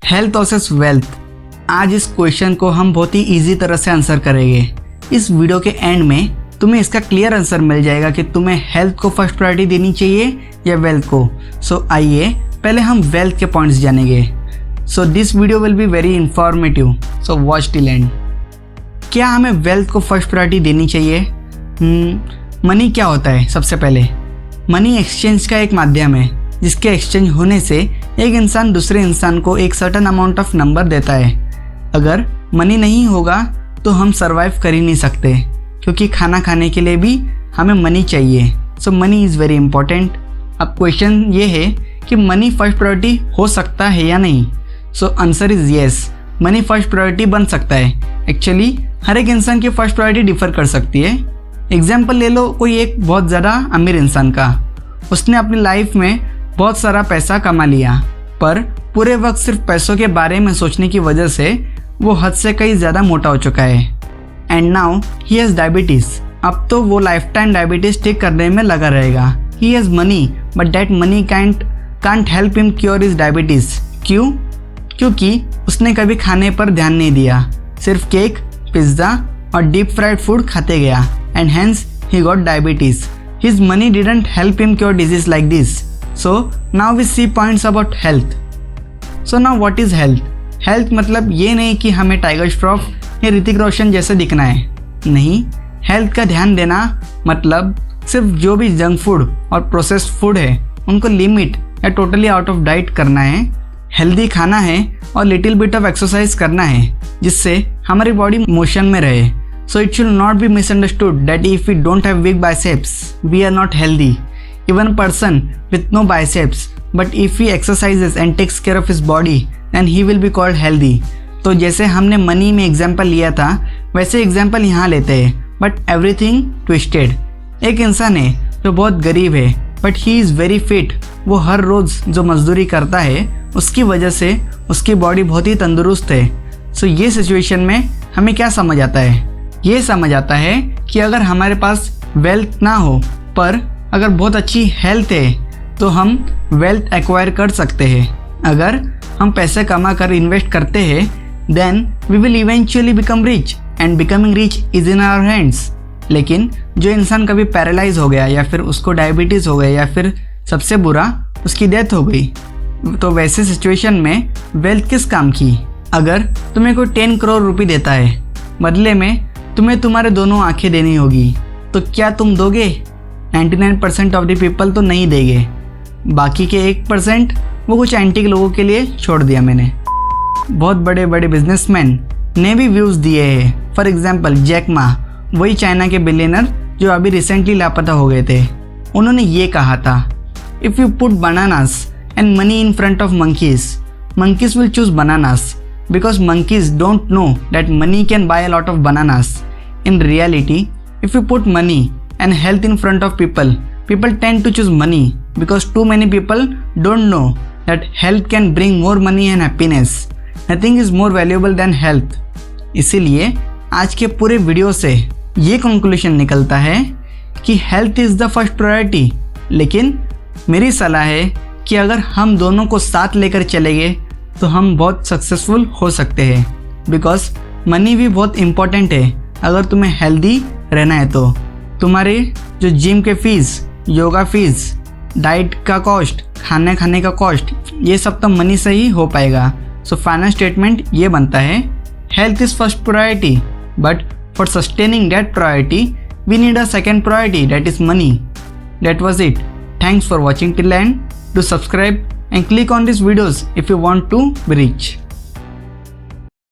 Health versus wealth. आज इस question को हम बहुत ही इजी तरह से आंसर करेंगे। इस वीडियो के एंड में तुम्हें इसका क्लियर आंसर मिल जाएगा कि तुम्हें हेल्थ को फर्स्ट प्रायोरिटी देनी चाहिए या वेल्थ को। सो आइए पहले हम वेल्थ के पॉइंट्स जानेंगे। So this video will be very informative, so watch till and. क्या हमें वेल्थ को फर्स्ट प्रायोरिटी देनी चाहिए? मनी क्या होता है? सबसे पहले मनी एक्सचेंज का एक माध्यम है जिसके एक्सचेंज होने से एक इंसान दूसरे इंसान को एक सर्टेन अमाउंट ऑफ नंबर देता है। अगर मनी नहीं होगा तो हम सरवाइव कर ही नहीं सकते, क्योंकि खाना खाने के लिए भी हमें मनी चाहिए। सो मनी इज़ वेरी इंपॉर्टेंट। अब क्वेश्चन ये है कि मनी फर्स्ट प्रायोरिटी हो सकता है या नहीं? So answer is yes, money first priority बन सकता है। एक्चुअली हर एक इंसान की फर्स्ट प्रायोरिटी डिफर कर सकती है। एग्जाम्पल ले लो कोई एक बहुत ज़्यादा अमीर इंसान का। उसने अपनी लाइफ में बहुत सारा पैसा कमा लिया, पर पूरे वक्त सिर्फ पैसों के बारे में सोचने की वजह से वो हद से कहीं ज़्यादा मोटा हो चुका है। And now he has diabetes. अब तो वो लाइफ टाइम डायबिटीज़ ठीक करने में लगा रहेगा। He has money but that money can't help him cure his diabetes. क्यों? क्योंकि उसने कभी खाने पर ध्यान नहीं दिया, सिर्फ केक, पिज्ज़ा और डीप फ्राइड फूड खाते गया, and hence he got diabetes. His money didn't help him cure disease like this. So now we see points about health. So now what is health? Health मतलब ये नहीं कि हमें tiger Shroff या ऋतिक रोशन जैसे दिखना है। नहीं, हेल्थ का ध्यान देना मतलब सिर्फ जो भी जंक फूड और प्रोसेस्ड फूड है उनको लिमिट या टोटली आउट ऑफ डाइट करना है। हेल्दी खाना है और लिटिल बिट ऑफ एक्सरसाइज करना है जिससे हमारी बॉडी मोशन में रहे। So it should not be misunderstood that if we don't have big biceps, we are not healthy. Even a person with no biceps, but if he exercises and takes care of his body, then he will be called healthy. तो जैसे हमने money में example लिया था, वैसे example यहाँ लेते हैं, बट एवरीथिंग ट्विस्टेड। एक इंसान है जो बहुत गरीब है, but he is very fit. वो हर रोज़ जो मजदूरी करता है उसकी वजह से उसकी बॉडी बहुत ही तंदुरुस्त है। सो ये सिचुएशन में हमें क्या समझ आता है? ये समझ आता है कि अगर हमारे पास वेल्थ ना हो पर अगर बहुत अच्छी हेल्थ है तो हम वेल्थ एक्वायर कर सकते हैं। अगर हम पैसे कमा कर इन्वेस्ट करते हैं then we will eventually become rich and becoming rich is in our hands. लेकिन जो इंसान कभी पैरालाइज हो गया या फिर उसको डायबिटीज़ हो गया या फिर सबसे बुरा उसकी डेथ हो गई, तो वैसे सिचुएशन में वेल्थ किस काम की? अगर तुम्हें कोई 10 करोड़ रुपये देता है, बदले में तुम्हें तुम्हारे दोनों आंखें देनी होगी, तो क्या तुम दोगे? 99% ऑफ द पीपल तो नहीं देंगे। बाकी के 1% वो कुछ एंटीक लोगों के लिए छोड़ दिया मैंने। बहुत बड़े बड़े बिजनेसमैन ने भी व्यूज़ दिए हैं। फॉर एग्जांपल जैक मा, वही चाइना के बिलियनर जो अभी रिसेंटली लापता हो गए थे। उन्होंने ये कहा था, if you put bananas and money in front of monkeys will choose bananas because monkeys don't know that money can buy a lot of bananas. In reality, if you put money and health in front of people tend to choose money because too many people don't know that health can bring more money and happiness. Nothing is more valuable than health. इसीलिए आज के पूरे video से ये conclusion निकलता है कि health is the first priority. लेकिन मेरी सलाह है कि अगर हम दोनों को साथ लेकर चलेंगे तो हम बहुत सक्सेसफुल हो सकते हैं। बिकॉज मनी भी बहुत इम्पॉर्टेंट है अगर तुम्हें हेल्दी रहना है। तो तुम्हारे जो जिम के फीस, योगा फीस, डाइट का कॉस्ट, खाने का कॉस्ट, ये सब तो मनी से ही हो पाएगा। सो फाइनल स्टेटमेंट ये बनता है, health is first priority but for sustaining that priority we need a second priority that is money. That was it. Thanks for watching till end. Do subscribe and click on these videos if you want to be rich.